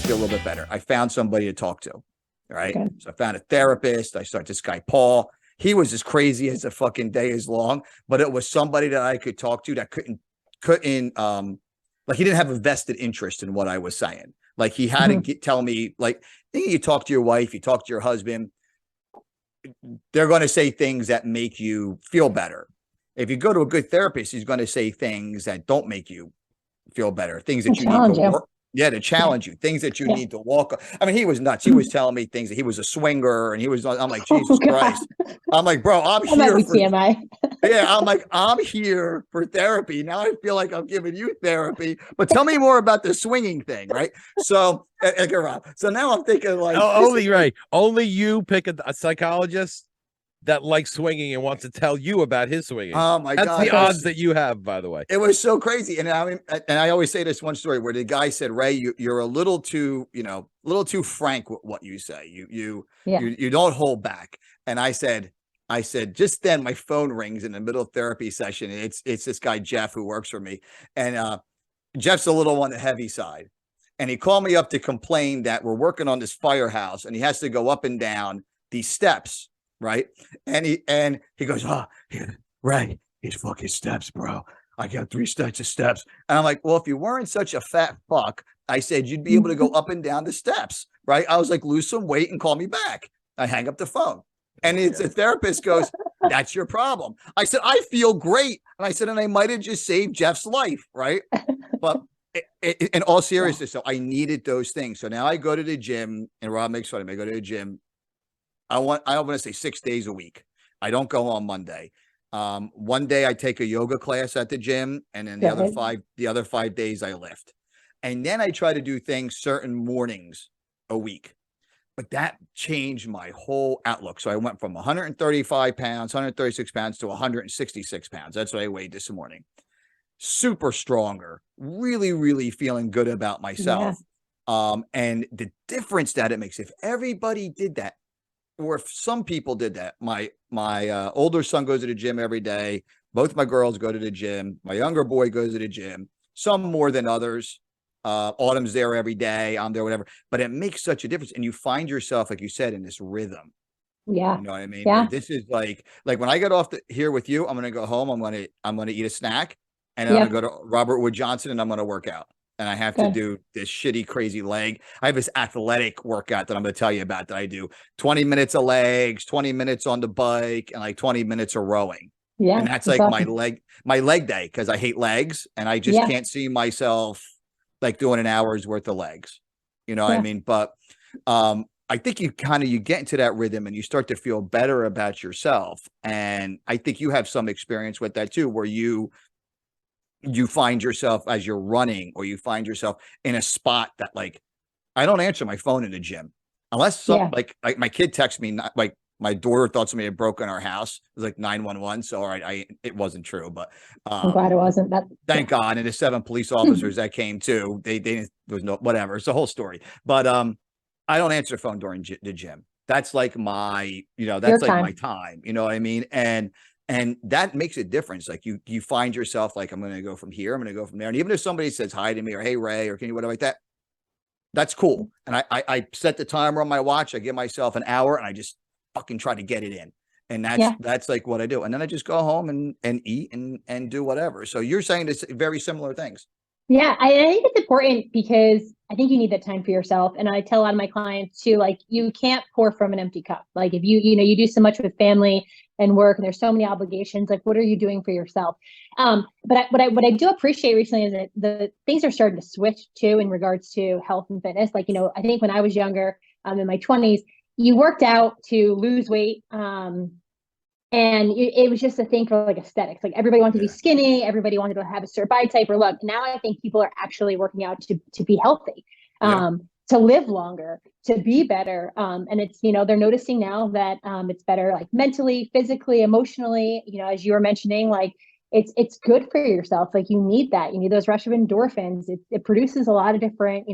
feel a little bit better. I found somebody to talk to. Right. Good. So I found a therapist. I started this guy, Paul. He was as crazy as the fucking day is long, but it was somebody that I could talk to that couldn't, like he didn't have a vested interest in what I was saying. Like he had to tell me, like, you talk to your wife, you talk to your husband, they're going to say things that make you feel better. If you go to a good therapist, he's going to say things that don't make you feel better, things that you need to work. Yeah, to challenge you, things that you need to walk. I mean, he was nuts. He was telling me things that he was a swinger, and he was. I'm like, Jesus Christ. I'm like, bro, I'm here for TMI. Yeah, I'm like, I'm here for therapy. Now I feel like I'm giving you therapy, but tell me more about the swinging thing, right? So, so now I'm thinking like, only you pick a psychologist that likes swinging and wants to tell you about his swinging. Oh my God. That's the odds that you have, by the way. It was so crazy. And I always say this one story where the guy said, Ray, you're a little too, a little too frank with what you say. You don't hold back. And I said, just then my phone rings in the middle of therapy session. And it's this guy, Jeff, who works for me. And Jeff's a little on the heavy side. And he called me up to complain that we're working on this firehouse and he has to go up and down these steps. Right. And he goes, Ray, these fucking steps, bro. I got 3 sets of steps. And I'm like, well, if you weren't such a fat fuck, I said, you'd be able to go up and down the steps. Right. I was like, lose some weight and call me back. I hang up the phone. And the therapist goes, that's your problem. I said, I feel great. And I said, and I might have just saved Jeff's life. Right. But in all seriousness, so I needed those things. So now I go to the gym, and Rob makes fun of me. I go to the gym. I want to say 6 days a week. I don't go on Monday. One day I take a yoga class at the gym, and then the other 5 days I lift. And then I try to do things certain mornings a week. But that changed my whole outlook. So I went from 135 pounds, 136 pounds to 166 pounds. That's what I weighed this morning. Super stronger, really, really feeling good about myself. Yeah. And the difference that it makes, if everybody did that, or if some people did that, my older son goes to the gym every day. Both my girls go to the gym. My younger boy goes to the gym, some more than others. Autumn's there every day. I'm there, whatever. But it makes such a difference. And you find yourself, like you said, in this rhythm. Yeah. You know what I mean? Yeah. Like, this is like when I get off here with you, I'm going to go home. I'm going to eat a snack, and then I'm going to go to Robert Wood Johnson, and I'm going to work out. And I have to do this shitty, crazy leg. I have this athletic workout that I'm going to tell you about that I do 20 minutes of legs, 20 minutes on the bike, and like 20 minutes of rowing. Yeah. And that's like awesome. my leg day, because I hate legs and I just can't see myself like doing an hour's worth of legs. You know what I mean? But I think you get into that rhythm and you start to feel better about yourself. And I think you have some experience with that too, where you find yourself as you're running, or you find yourself in a spot that, like, I don't answer my phone in the gym unless like my kid texts me, not like my daughter thought somebody had broken our house. It was like 911. So, all right, it wasn't true, but I'm glad it wasn't. Thank God. And the 7 police officers that came too, they there was no, whatever. It's a whole story, but I don't answer phone during the gym. That's like my, that's like my time, you know what I mean? And that makes a difference. Like you find yourself like, I'm going to go from here, I'm going to go from there. And even if somebody says hi to me, or hey, Ray, or can you, whatever like that, that's cool. And I set the timer on my watch. I give myself an hour and I just fucking try to get it in. And that's like what I do. And then I just go home and eat and do whatever. So you're saying it's very similar things. Yeah, I think it's important because I think you need that time for yourself. And I tell a lot of my clients too, like, you can't pour from an empty cup. Like, if you do so much with family and work, and there's so many obligations, like, what are you doing for yourself? But what I do appreciate recently is that the things are starting to switch too in regards to health and fitness. Like, I think when I was younger, in my 20s, you worked out to lose weight. And it was just a thing for like aesthetics. Like, everybody wanted to be skinny. Everybody wanted to have a certain body type or look. Now I think people are actually working out to be healthy, to live longer, to be better. And it's, they're noticing now that it's better, like, mentally, physically, emotionally, as you were mentioning, like, it's good for yourself. Like, you need that. You need those rush of endorphins. It produces a lot of different,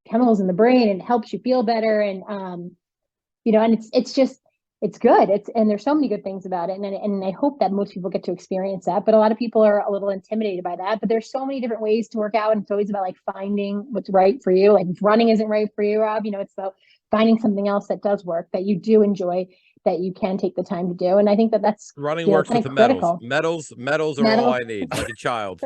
chemicals in the brain, and helps you feel better. And, and it's just, it's good. And there's so many good things about it. And I hope that most people get to experience that. But a lot of people are a little intimidated by that. But there's so many different ways to work out. And it's always about like finding what's right for you. Like if running isn't right for you, Rob, it's about finding something else that does work, that you do enjoy, that you can take the time to do. And I think that's running works with the critical. medals. Medals are all I need, like a child.